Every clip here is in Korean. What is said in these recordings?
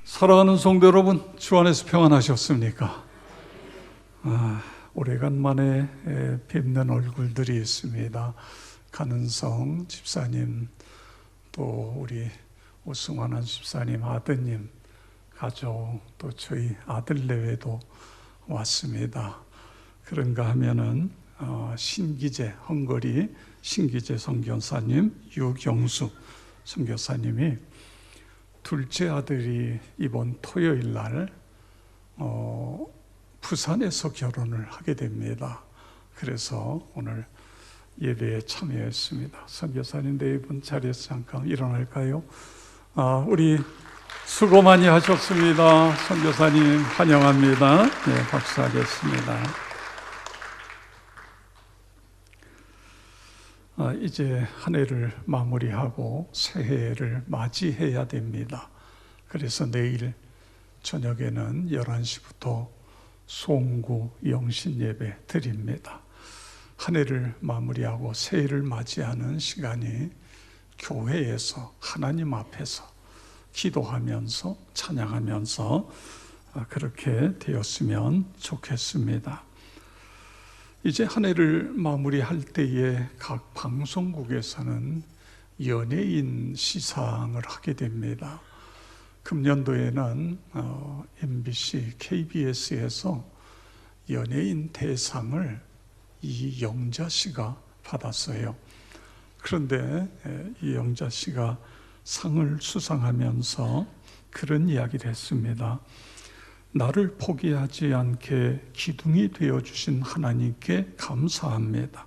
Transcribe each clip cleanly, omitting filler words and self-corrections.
사랑하는 성도 여러분, 주 안에서 평안하셨습니까? 오래간만에 뵙는 얼굴들이 있습니다. 간은성 집사님, 또 우리 오승환 집사님 아드님, 가족, 또 저희 아들 내외도 왔습니다. 그런가 하면은 신기재, 헝가리 신기재 선교사님, 유경수 선교사님이 둘째 아들이 이번 토요일 날 부산에서 결혼을 하게 됩니다. 그래서 오늘 예배에 참여했습니다. 선교사님 네 분 자리에서 잠깐 일어날까요? 우리 수고 많이 하셨습니다. 선교사님 환영합니다. 네, 박수하겠습니다. 이제 한 해를 마무리하고 새해를 맞이해야 됩니다. 그래서 내일 저녁에는 11시부터 송구 영신 예배 드립니다. 한 해를 마무리하고 새해를 맞이하는 시간이 교회에서 하나님 앞에서 기도하면서 찬양하면서 그렇게 되었으면 좋겠습니다. 이제 한 해를 마무리할 때에 각 방송국에서는 연예인 시상을 하게 됩니다. 금년도에는 MBC, KBS에서 연예인 대상을 이영자 씨가 받았어요. 그런데 이영자 씨가 상을 수상하면서 그런 이야기를 했습니다. 나를 포기하지 않게 기둥이 되어주신 하나님께 감사합니다.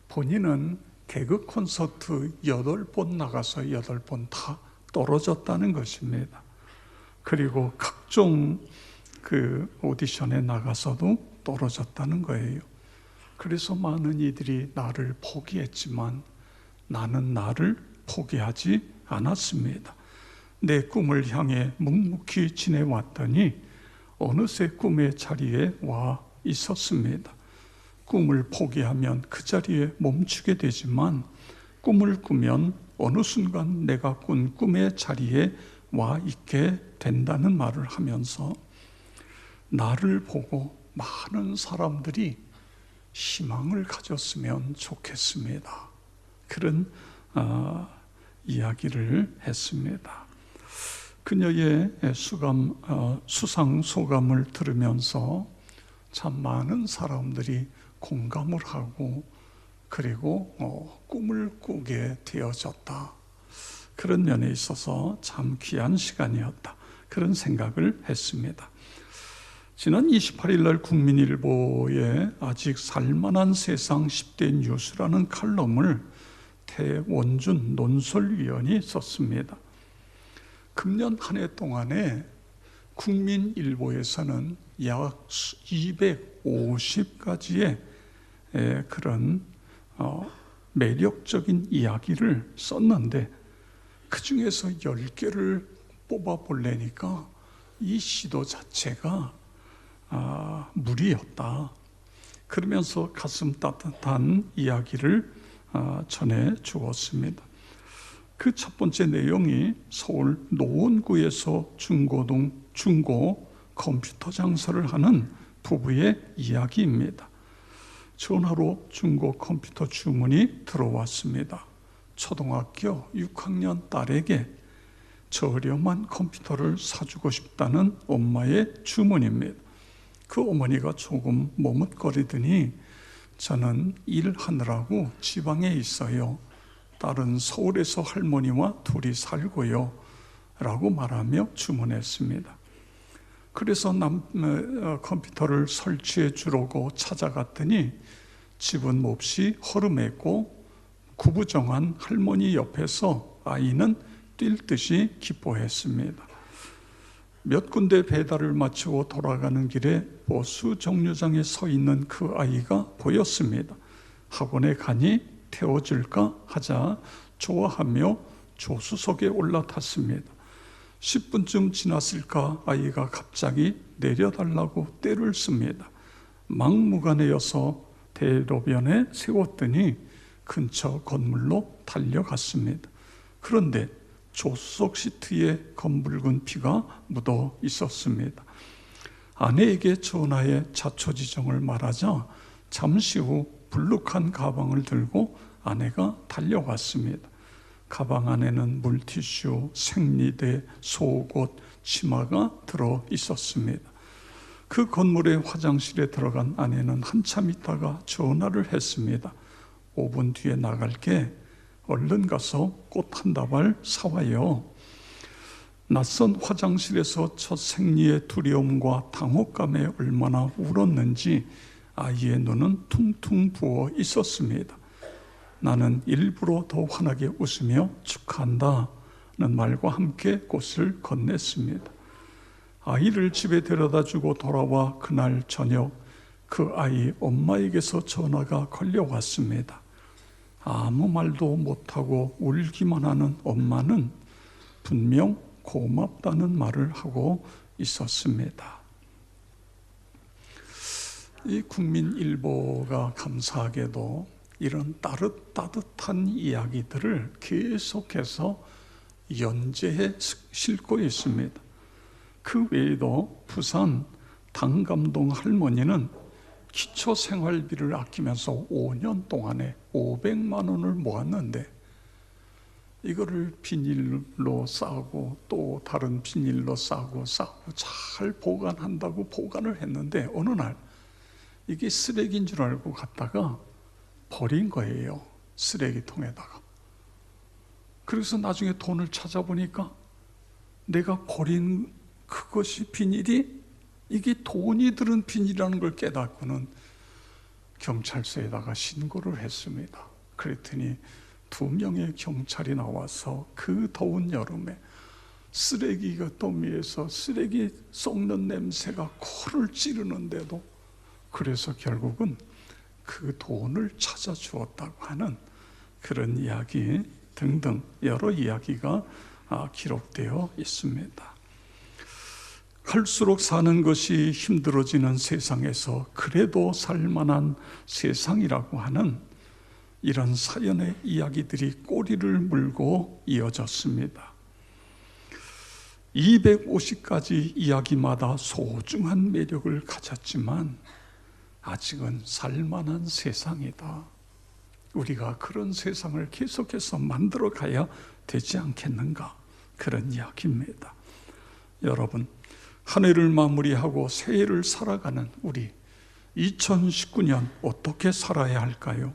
본인은 개그 콘서트 8번 나가서 8번 다 떨어졌다는 것입니다. 그리고 각종 오디션에 나가서도 떨어졌다는 거예요. 그래서 많은 이들이 나를 포기했지만 나는 나를 포기하지 않았습니다. 내 꿈을 향해 묵묵히 지내왔더니 어느새 꿈의 자리에 와 있었습니다. 꿈을 포기하면 그 자리에 멈추게 되지만 꿈을 꾸면 어느 순간 내가 꾼 꿈의 자리에 와 있게 된다는 말을 하면서 나를 보고 많은 사람들이 희망을 가졌으면 좋겠습니다. 그런 이야기를 했습니다. 그녀의 수상 소감을 들으면서 참 많은 사람들이 공감을 하고 그리고 꿈을 꾸게 되어졌다. 그런 면에 있어서 참 귀한 시간이었다. 그런 생각을 했습니다. 지난 28일 날 국민일보에 아직 살만한 세상 10대 뉴스라는 칼럼을 태원준 논설위원이 썼습니다. 금년 한 해 동안에 국민일보에서는 약 250가지의 그런 매력적인 이야기를 썼는데 그 중에서 10개를 뽑아보려니까 이 시도 자체가 무리였다. 그러면서 가슴 따뜻한 이야기를 전해 주었습니다. 그 첫 번째 내용이 서울 노원구에서 중고 컴퓨터 장사를 하는 부부의 이야기입니다. 전화로 중고 컴퓨터 주문이 들어왔습니다. 초등학교 6학년 딸에게 저렴한 컴퓨터를 사주고 싶다는 엄마의 주문입니다. 그 어머니가 조금 머뭇거리더니 저는 일하느라고 지방에 있어요. 딸은 서울에서 할머니와 둘이 살고요 라고 말하며 주문했습니다. 그래서 컴퓨터를 설치해 주려고 찾아갔더니 집은 몹시 허름했고 구부정한 할머니 옆에서 아이는 뛸 듯이 기뻐했습니다. 몇 군데 배달을 마치고 돌아가는 길에 버스 정류장에 서 있는 그 아이가 보였습니다. 학원에 가니 태워줄까 하자 좋아하며 조수석에 올라탔습니다. 10분쯤 지났을까 아이가 갑자기 내려달라고 떼를 씁니다. 막무가내여서 대로변에 세웠더니 근처 건물로 달려갔습니다. 그런데 조수석 시트에 검붉은 피가 묻어 있었습니다. 아내에게 전하의 자초지종을 말하자 잠시 후 불룩한 가방을 들고 아내가 달려왔습니다. 가방 안에는 물티슈, 생리대, 속옷, 치마가 들어 있었습니다. 그 건물의 화장실에 들어간 아내는 한참 있다가 전화를 했습니다. 5분 뒤에 나갈게. 얼른 가서 꽃 한 다발 사와요. 낯선 화장실에서 첫 생리의 두려움과 당혹감에 얼마나 울었는지 아이의 눈은 퉁퉁 부어 있었습니다. 나는 일부러 더 환하게 웃으며 축하한다는 말과 함께 꽃을 건넸습니다. 아이를 집에 데려다주고 돌아와 그날 저녁 그 아이 엄마에게서 전화가 걸려왔습니다. 아무 말도 못하고 울기만 하는 엄마는 분명 고맙다는 말을 하고 있었습니다. 이 국민일보가 감사하게도 이런 따뜻한 이야기들을 계속해서 연재해 싣고 있습니다. 그 외에도 부산 당감동 할머니는 기초생활비를 아끼면서 5년 동안에 500만 원을 모았는데 이거를 비닐로 싸고 또 다른 비닐로 싸고 잘 보관한다고 보관을 했는데 어느 날 이게 쓰레기인 줄 알고 갔다가 버린 거예요. 쓰레기통에다가. 그래서 나중에 돈을 찾아보니까 내가 버린 그것이 비닐이 이게 돈이 들은 비닐이라는 걸 깨닫고는 경찰서에다가 신고를 했습니다. 그랬더니 2명의 경찰이 나와서 그 더운 여름에 쓰레기가 더미에서 쓰레기 썩는 냄새가 코를 찌르는데도 그래서 결국은 그 돈을 찾아주었다고 하는 그런 이야기 등등 여러 이야기가 기록되어 있습니다. 갈수록 사는 것이 힘들어지는 세상에서 그래도 살만한 세상이라고 하는 이런 사연의 이야기들이 꼬리를 물고 이어졌습니다. 250가지 이야기마다 소중한 매력을 가졌지만 아직은 살만한 세상이다. 우리가 그런 세상을 계속해서 만들어 가야 되지 않겠는가, 그런 이야기입니다. 여러분, 한 해를 마무리하고 새해를 살아가는 우리 2019년 어떻게 살아야 할까요?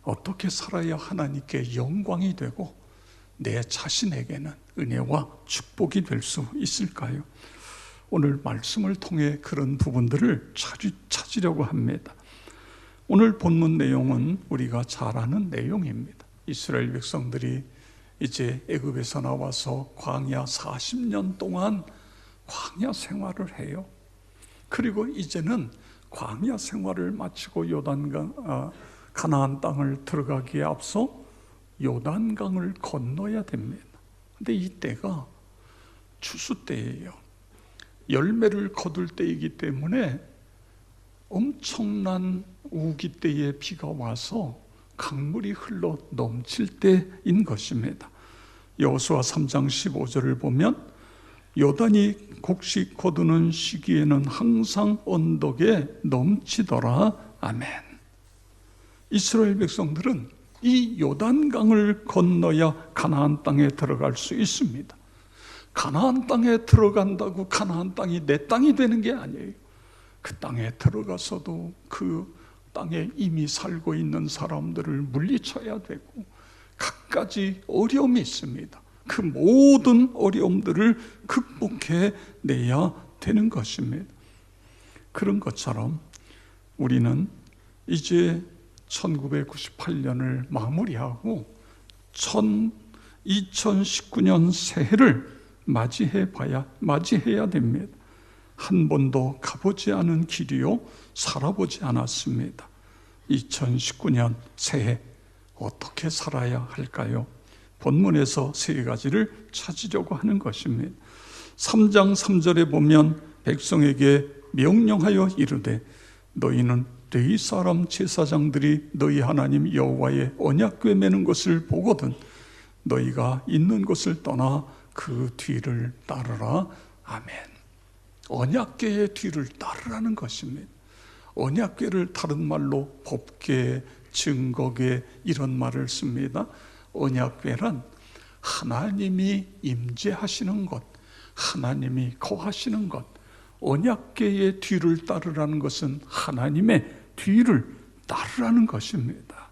어떻게 살아야 하나님께 영광이 되고 내 자신에게는 은혜와 축복이 될 수 있을까요? 오늘 말씀을 통해 그런 부분들을 찾으려고 합니다. 오늘 본문 내용은 우리가 잘 아는 내용입니다. 이스라엘 백성들이 이제 애굽에서 나와서 광야 40년 동안 광야 생활을 해요. 그리고 이제는 광야 생활을 마치고 가나안 땅을 들어가기에 앞서 요단강을 건너야 됩니다. 근데 이때가 추수 때예요. 열매를 거둘 때이기 때문에 엄청난 우기 때에 비가 와서 강물이 흘러 넘칠 때인 것입니다. 여호수아 3장 15절을 보면 요단이 곡식 거두는 시기에는 항상 언덕에 넘치더라. 아멘. 이스라엘 백성들은 이 요단강을 건너야 가나안 땅에 들어갈 수 있습니다. 가나안 땅에 들어간다고 가나안 땅이 내 땅이 되는 게 아니에요. 그 땅에 들어가서도 그 땅에 이미 살고 있는 사람들을 물리쳐야 되고 갖가지 어려움이 있습니다. 그 모든 어려움들을 극복해 내야 되는 것입니다. 그런 것처럼 우리는 이제 1998년을 마무리하고 2019년 새해를 맞이해야 됩니다. 한 번도 가보지 않은 길이요, 살아보지 않았습니다. 2019년 새해 어떻게 살아야 할까요? 본문에서 3가지를 찾으려고 하는 것입니다. 3장 3절에 보면 백성에게 명령하여 이르되 너희는 너희 사람 제사장들이 너희 하나님 여호와의 언약궤 매는 것을 보거든 너희가 있는 곳을 떠나 그 뒤를 따르라. 아멘. 언약궤의 뒤를 따르라는 것입니다. 언약궤를 다른 말로 법궤, 증거궤 이런 말을 씁니다. 언약궤란 하나님이 임재하시는 것, 하나님이 거하시는 것. 언약궤의 뒤를 따르라는 것은 하나님의 뒤를 따르라는 것입니다.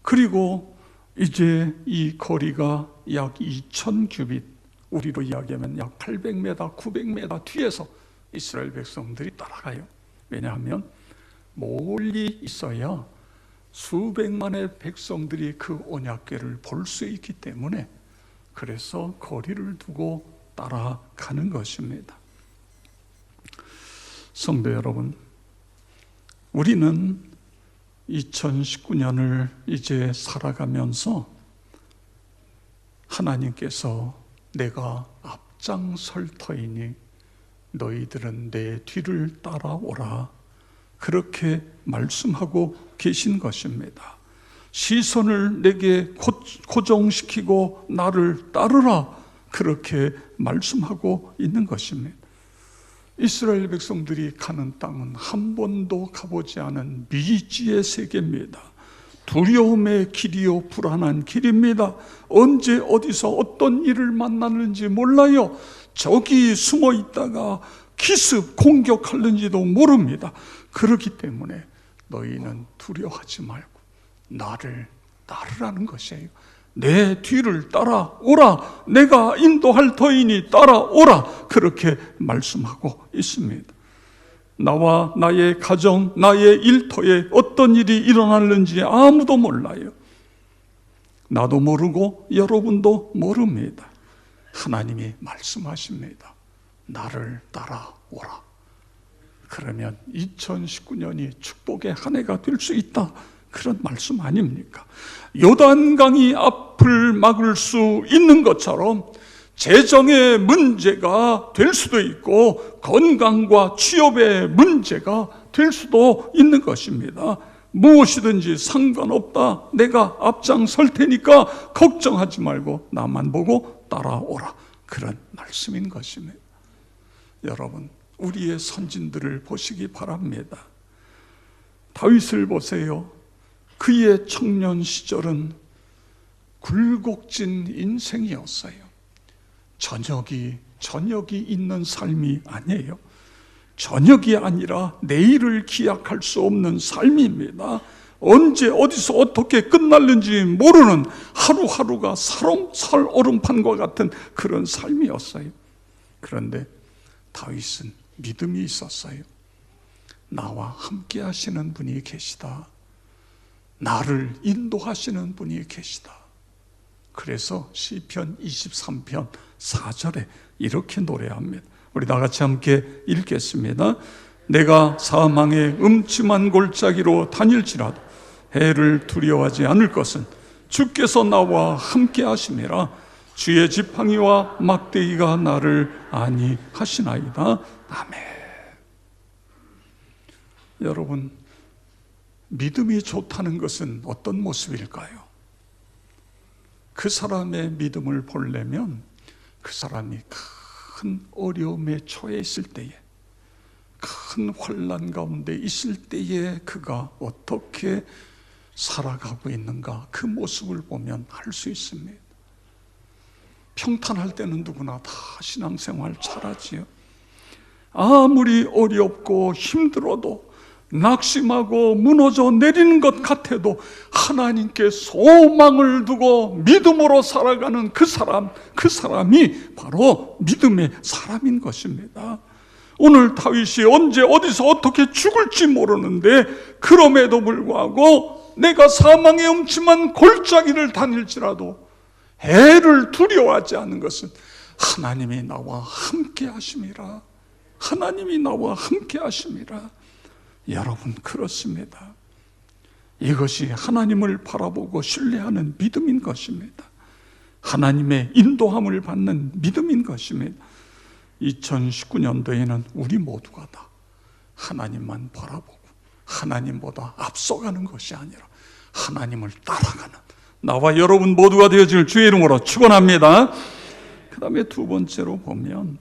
그리고 이제 이 거리가 약 2000규빗, 우리로 이야기하면 약 800m, 900m 뒤에서 이스라엘 백성들이 따라가요. 왜냐하면 멀리 있어야 수백만의 백성들이 그 언약궤를 볼 수 있기 때문에, 그래서 거리를 두고 따라가는 것입니다. 성도 여러분, 우리는 2019년을 이제 살아가면서 하나님께서 내가 앞장설 터이니 너희들은 내 뒤를 따라오라, 그렇게 말씀하고 계신 것입니다. 시선을 내게 고정시키고 나를 따르라, 그렇게 말씀하고 있는 것입니다. 이스라엘 백성들이 가는 땅은 한 번도 가보지 않은 미지의 세계입니다. 두려움의 길이요 불안한 길입니다. 언제 어디서 어떤 일을 만나는지 몰라요. 적이 숨어 있다가 기습 공격하는지도 모릅니다. 그렇기 때문에 너희는 두려워하지 말고 나를 따르라는 것이에요. 내 뒤를 따라오라, 내가 인도할 터이니 따라오라, 그렇게 말씀하고 있습니다. 나와 나의 가정, 나의 일터에 어떤 일이 일어나는지 아무도 몰라요. 나도 모르고 여러분도 모릅니다. 하나님이 말씀하십니다. 나를 따라오라. 그러면 2019년이 축복의 한 해가 될 수 있다, 그런 말씀 아닙니까? 요단강이 앞을 막을 수 있는 것처럼 재정의 문제가 될 수도 있고 건강과 취업의 문제가 될 수도 있는 것입니다. 무엇이든지 상관없다, 내가 앞장설 테니까 걱정하지 말고 나만 보고 따라오라, 그런 말씀인 것입니다. 여러분, 우리의 선진들을 보시기 바랍니다. 다윗을 보세요. 그의 청년 시절은 굴곡진 인생이었어요. 저녁이 있는 삶이 아니에요. 저녁이 아니라 내일을 기약할 수 없는 삶입니다. 언제 어디서 어떻게 끝날는지 모르는 하루하루가 살얼음판과 같은 그런 삶이었어요. 그런데 다윗은 믿음이 있었어요. 나와 함께 하시는 분이 계시다. 나를 인도하시는 분이 계시다. 그래서 시편 23편 4절에 이렇게 노래합니다. 우리 다 같이 함께 읽겠습니다. 내가 사망의 음침한 골짜기로 다닐지라도 해를 두려워하지 않을 것은 주께서 나와 함께 하심이라. 주의 지팡이와 막대기가 나를 안위하시나이다. 아멘. 여러분, 믿음이 좋다는 것은 어떤 모습일까요? 그 사람의 믿음을 보려면 그 사람이 큰 어려움에 처해 있을 때에, 큰 환난 가운데 있을 때에 그가 어떻게 살아가고 있는가, 그 모습을 보면 알 수 있습니다. 평탄할 때는 누구나 다 신앙생활 잘하지요. 아무리 어렵고 힘들어도, 낙심하고 무너져 내리는 것 같아도 하나님께 소망을 두고 믿음으로 살아가는 그 사람이 바로 믿음의 사람인 것입니다. 오늘 다윗이 언제 어디서 어떻게 죽을지 모르는데, 그럼에도 불구하고 내가 사망의 음침한 골짜기를 다닐지라도 해를 두려워하지 않는 것은 하나님이 나와 함께 하심이라. 하나님이 나와 함께 하심이라. 여러분, 그렇습니다. 이것이 하나님을 바라보고 신뢰하는 믿음인 것입니다. 하나님의 인도함을 받는 믿음인 것입니다. 2019년도에는 우리 모두가 다 하나님만 바라보고 하나님보다 앞서가는 것이 아니라 하나님을 따라가는 나와 여러분 모두가 되어질 주의 이름으로 축원합니다. 그 다음에 두 번째로 보면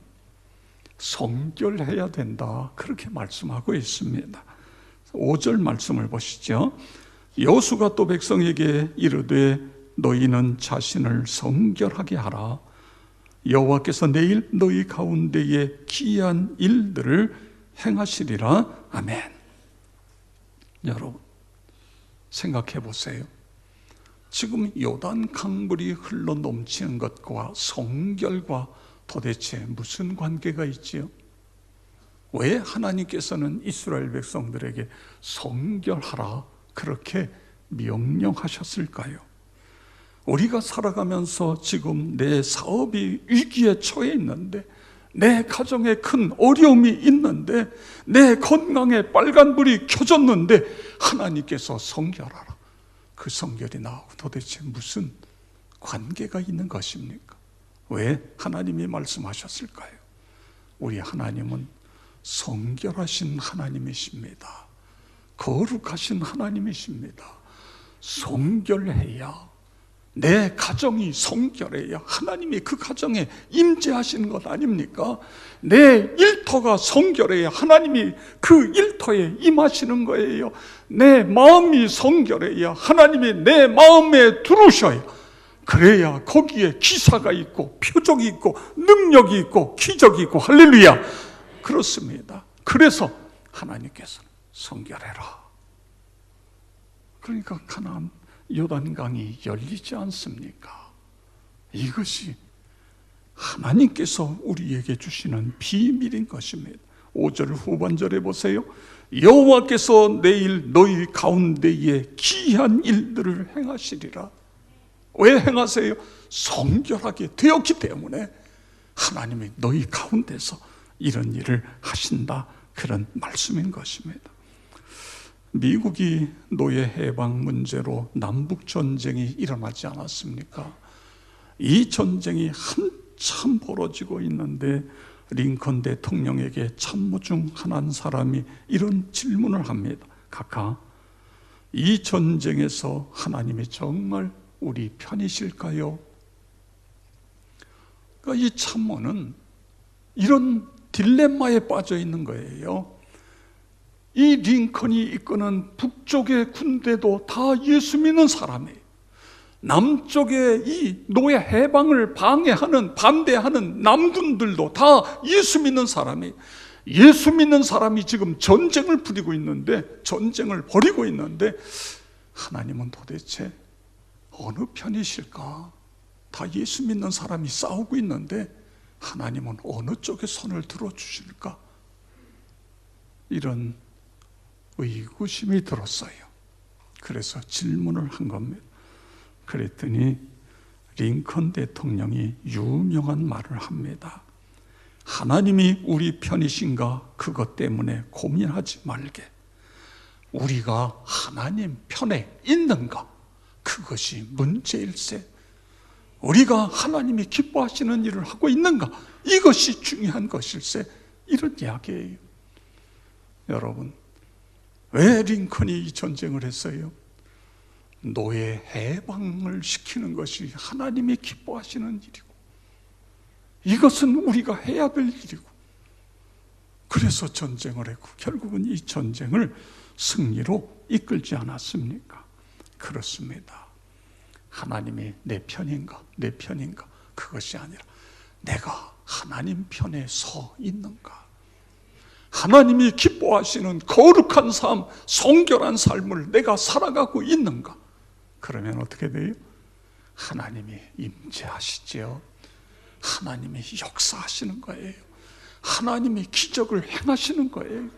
성결해야 된다, 그렇게 말씀하고 있습니다. 5절 말씀을 보시죠. 여호수가 또 백성에게 이르되 너희는 자신을 성결하게 하라. 여호와께서 내일 너희 가운데에 기이한 일들을 행하시리라. 아멘. 여러분 생각해 보세요. 지금 요단 강물이 흘러 넘치는 것과 성결과 도대체 무슨 관계가 있지요? 왜 하나님께서는 이스라엘 백성들에게 성결하라 그렇게 명령하셨을까요? 우리가 살아가면서 지금 내 사업이 위기에 처해 있는데, 내 가정에 큰 어려움이 있는데, 내 건강에 빨간불이 켜졌는데 하나님께서 성결하라, 그 성결이 나하고 도대체 무슨 관계가 있는 것입니까? 왜 하나님이 말씀하셨을까요? 우리 하나님은 성결하신 하나님이십니다. 거룩하신 하나님이십니다. 성결해야, 내 가정이 성결해야 하나님이 그 가정에 임재하시는 것 아닙니까? 내 일터가 성결해야 하나님이 그 일터에 임하시는 거예요. 내 마음이 성결해야 하나님이 내 마음에 들어오셔야, 그래야 거기에 기사가 있고 표적이 있고 능력이 있고 기적이 있고, 할렐루야. 그렇습니다. 그래서 하나님께서는 성결해라. 그러니까 가나안 요단강이 열리지 않습니까? 이것이 하나님께서 우리에게 주시는 비밀인 것입니다. 5절 후반절에 보세요. 여호와께서 내일 너희 가운데에 기이한 일들을 행하시리라. 왜 행하세요? 성결하게 되었기 때문에 하나님이 너희 가운데서 이런 일을 하신다, 그런 말씀인 것입니다. 미국이 노예 해방 문제로 남북 전쟁이 일어나지 않았습니까? 이 전쟁이 한참 벌어지고 있는데 링컨 대통령에게 참모 중 한 사람이 이런 질문을 합니다. 각하, 이 전쟁에서 하나님이 정말 우리 편이실까요? 그러니까 이 참모는 이런 딜레마에 빠져 있는 거예요. 이 링컨이 이끄는 북쪽의 군대도 다 예수 믿는 사람이에요. 남쪽의 이 노예 해방을 방해하는, 반대하는 남군들도 다 예수 믿는 사람이에요. 예수 믿는 사람이 지금 전쟁을 벌이고 있는데, 하나님은 도대체 어느 편이실까? 다 예수 믿는 사람이 싸우고 있는데 하나님은 어느 쪽에 손을 들어주실까? 이런 의구심이 들었어요. 그래서 질문을 한 겁니다. 그랬더니 링컨 대통령이 유명한 말을 합니다. 하나님이 우리 편이신가 그것 때문에 고민하지 말게. 우리가 하나님 편에 있는가, 그것이 문제일세. 우리가 하나님이 기뻐하시는 일을 하고 있는가, 이것이 중요한 것일세. 이런 이야기예요. 여러분, 왜 링컨이 이 전쟁을 했어요? 노예 해방을 시키는 것이 하나님이 기뻐하시는 일이고, 이것은 우리가 해야 될 일이고, 그래서 전쟁을 했고 결국은 이 전쟁을 승리로 이끌지 않았습니까? 그렇습니다. 하나님이 내 편인가 그것이 아니라 내가 하나님 편에 서 있는가, 하나님이 기뻐하시는 거룩한 삶, 성결한 삶을 내가 살아가고 있는가. 그러면 어떻게 돼요? 하나님이 임재하시죠. 하나님이 역사하시는 거예요. 하나님이 기적을 행하시는 거예요.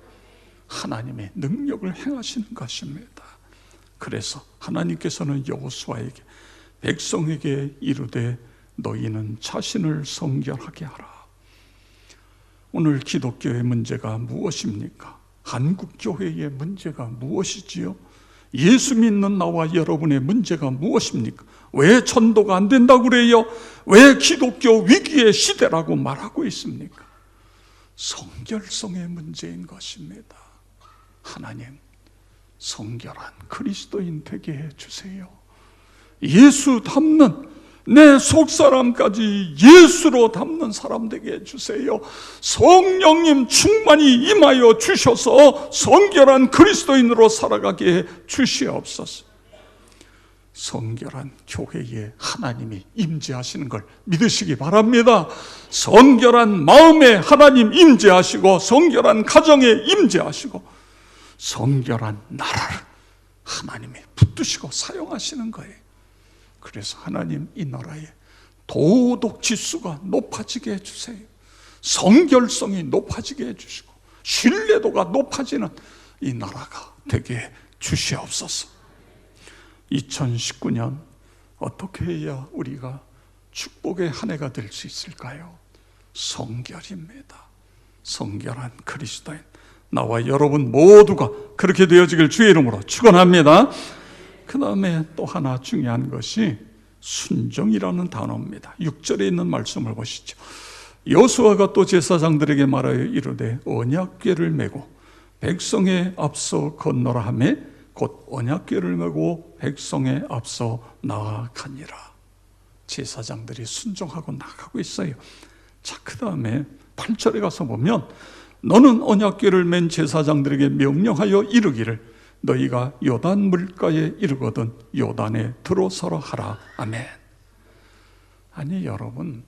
하나님의 능력을 행하시는 것입니다. 그래서 하나님께서는 여호수아에게, 백성에게 이르되 너희는 자신을 성결하게 하라. 오늘 기독교의 문제가 무엇입니까? 한국교회의 문제가 무엇이지요? 예수 믿는 나와 여러분의 문제가 무엇입니까? 왜 전도가 안 된다고 그래요? 왜 기독교 위기의 시대라고 말하고 있습니까? 성결성의 문제인 것입니다. 하나님, 성결한 그리스도인 되게 해주세요. 예수 닮는, 내 속사람까지 예수로 닮는 사람 되게 해주세요. 성령님 충만히 임하여 주셔서 성결한 그리스도인으로 살아가게 해 주시옵소서. 성결한 교회에 하나님이 임재하시는 걸 믿으시기 바랍니다. 성결한 마음에 하나님 임재하시고, 성결한 가정에 임재하시고, 성결한 나라를 하나님이 붙드시고 사용하시는 거예요. 그래서 하나님, 이 나라의 도덕 지수가 높아지게 해주세요. 성결성이 높아지게 해주시고 신뢰도가 높아지는 이 나라가 되게 주시옵소서. 2019년 어떻게 해야 우리가 축복의 한 해가 될 수 있을까요? 성결입니다. 성결한 그리스도인, 나와 여러분 모두가 그렇게 되어지길 주의 이름으로 축원합니다. 그 다음에 또 하나 중요한 것이 순종이라는 단어입니다. 6절에 있는 말씀을 보시죠. 여호수아가 또 제사장들에게 말하여 이르되 언약궤를 메고 백성에 앞서 건너라 하매 곧 언약궤를 메고 백성에 앞서 나아가니라. 제사장들이 순종하고 나가고 있어요. 자, 그 다음에 8절에 가서 보면 너는 언약궤를 맨 제사장들에게 명령하여 이르기를 너희가 요단 물가에 이르거든 요단에 들어서라 하라. 아멘. 아니 여러분,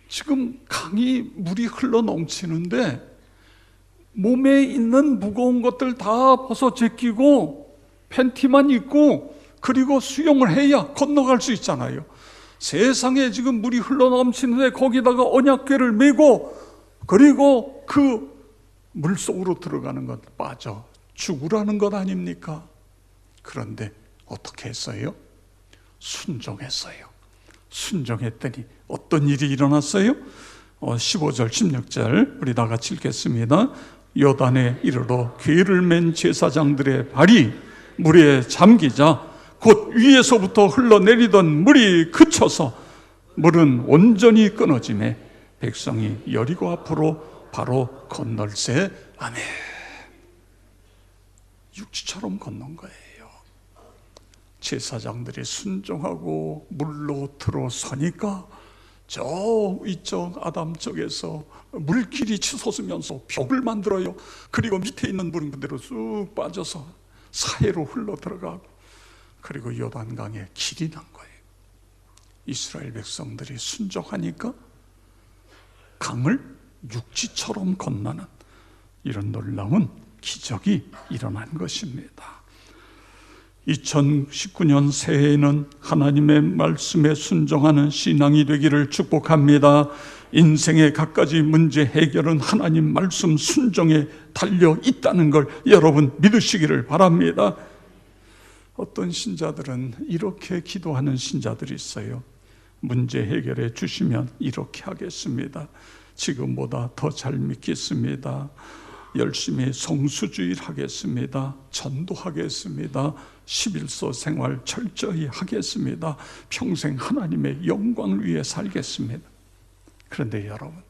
지금 강이 물이 흘러 넘치는데 몸에 있는 무거운 것들 다 벗어 제끼고 팬티만 입고 그리고 수영을 해야 건너갈 수 있잖아요. 세상에 지금 물이 흘러 넘치는데 거기다가 언약궤를 메고 그리고 그 물속으로 들어가는 것 빠져 죽으라는 것 아닙니까? 그런데 어떻게 했어요? 순종했어요. 순종했더니 어떤 일이 일어났어요? 15절 16절 우리 다 같이 읽겠습니다. 요단에 이르러 궤를 맨 제사장들의 발이 물에 잠기자 곧 위에서부터 흘러내리던 물이 그쳐서 물은 온전히 끊어지매 백성이 여리고 앞으로 바로 건널세. 아멘. 육지처럼 건넌 거예요. 제사장들이 순종하고 물로 들어서니까 저 위쪽 아담 쪽에서 물길이 치솟으면서 벽을 만들어요. 그리고 밑에 있는 물은 그대로 쑥 빠져서 사해로 흘러 들어가고 그리고 요단강에 길이 난 거예요. 이스라엘 백성들이 순종하니까 강을 육지처럼 건너는 이런 놀라운 기적이 일어난 것입니다. 2019년 새해에는 하나님의 말씀에 순종하는 신앙이 되기를 축복합니다. 인생의 갖가지 문제 해결은 하나님 말씀 순종에 달려 있다는 걸 여러분 믿으시기를 바랍니다. 어떤 신자들은 이렇게 기도하는 신자들이 있어요. 문제 해결해 주시면 이렇게 하겠습니다. 지금보다 더 잘 믿겠습니다. 열심히 성수주의를 하겠습니다. 전도하겠습니다. 11서 생활 철저히 하겠습니다. 평생 하나님의 영광을 위해 살겠습니다. 그런데 여러분,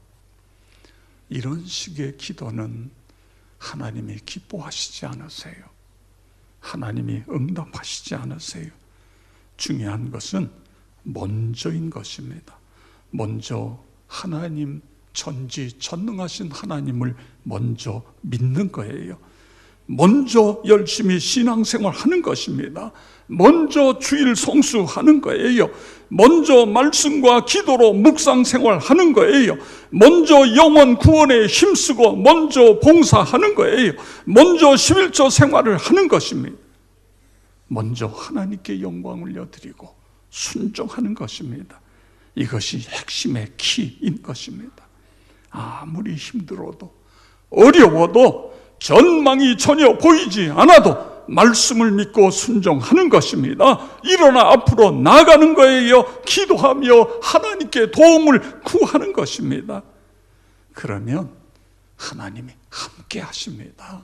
이런 식의 기도는 하나님이 기뻐하시지 않으세요. 하나님이 응답하시지 않으세요. 중요한 것은 먼저인 것입니다. 먼저 하나님, 전지전능하신 하나님을 먼저 믿는 거예요. 먼저 열심히 신앙생활 하는 것입니다. 먼저 주일 성수하는 거예요. 먼저 말씀과 기도로 묵상생활 하는 거예요. 먼저 영혼 구원에 힘쓰고 먼저 봉사하는 거예요. 먼저 11조 생활을 하는 것입니다. 먼저 하나님께 영광 올려드리고 순종하는 것입니다. 이것이 핵심의 키인 것입니다. 아무리 힘들어도 어려워도 전망이 전혀 보이지 않아도 말씀을 믿고 순종하는 것입니다. 일어나 앞으로 나가는 거예요. 기도하며 하나님께 도움을 구하는 것입니다. 그러면 하나님이 함께 하십니다.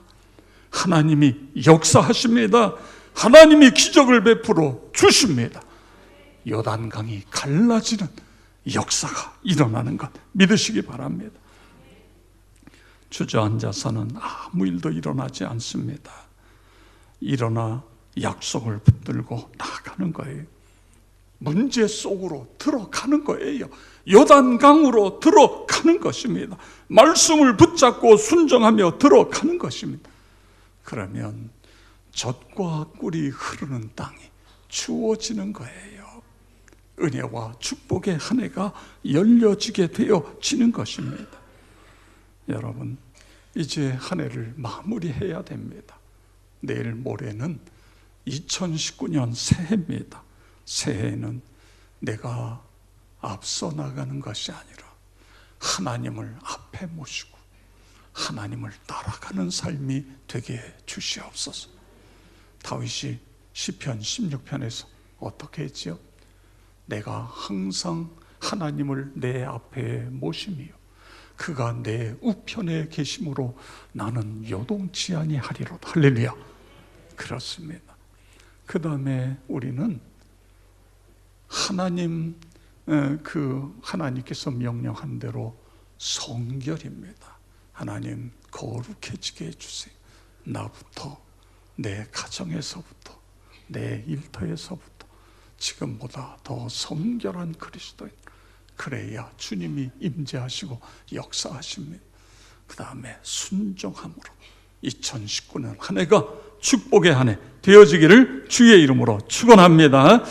하나님이 역사하십니다. 하나님이 기적을 베풀어 주십니다. 요단강이 갈라지는 역사가 일어나는 것 믿으시기 바랍니다. 주저앉아서는 아무 일도 일어나지 않습니다. 일어나 약속을 붙들고 나가는 거예요. 문제 속으로 들어가는 거예요. 요단강으로 들어가는 것입니다. 말씀을 붙잡고 순종하며 들어가는 것입니다. 그러면 젖과 꿀이 흐르는 땅이 주어지는 거예요. 은혜와 축복의 한 해가 열려지게 되어지는 것입니다. 여러분, 이제 한 해를 마무리해야 됩니다. 내일 모레는 2019년 새해입니다. 새해에는 내가 앞서 나가는 것이 아니라 하나님을 앞에 모시고 하나님을 따라가는 삶이 되게 주시옵소서. 다윗이 시편 16편에서 어떻게 했지요? 내가 항상 하나님을 내 앞에 모시며 그가 내 우편에 계심으로 나는 요동치 아니하리로다. 할렐루야. 그렇습니다. 그 다음에 우리는 하나님께서 명령한 대로 성결입니다. 하나님 거룩해지게 해주세요. 나부터, 내 가정에서부터, 내 일터에서부터 지금보다 더 성결한 그리스도인, 그래야 주님이 임재하시고 역사하십니다. 그 다음에 순종함으로 2019년 한 해가 축복의 한 해 되어지기를 주의 이름으로 축원합니다.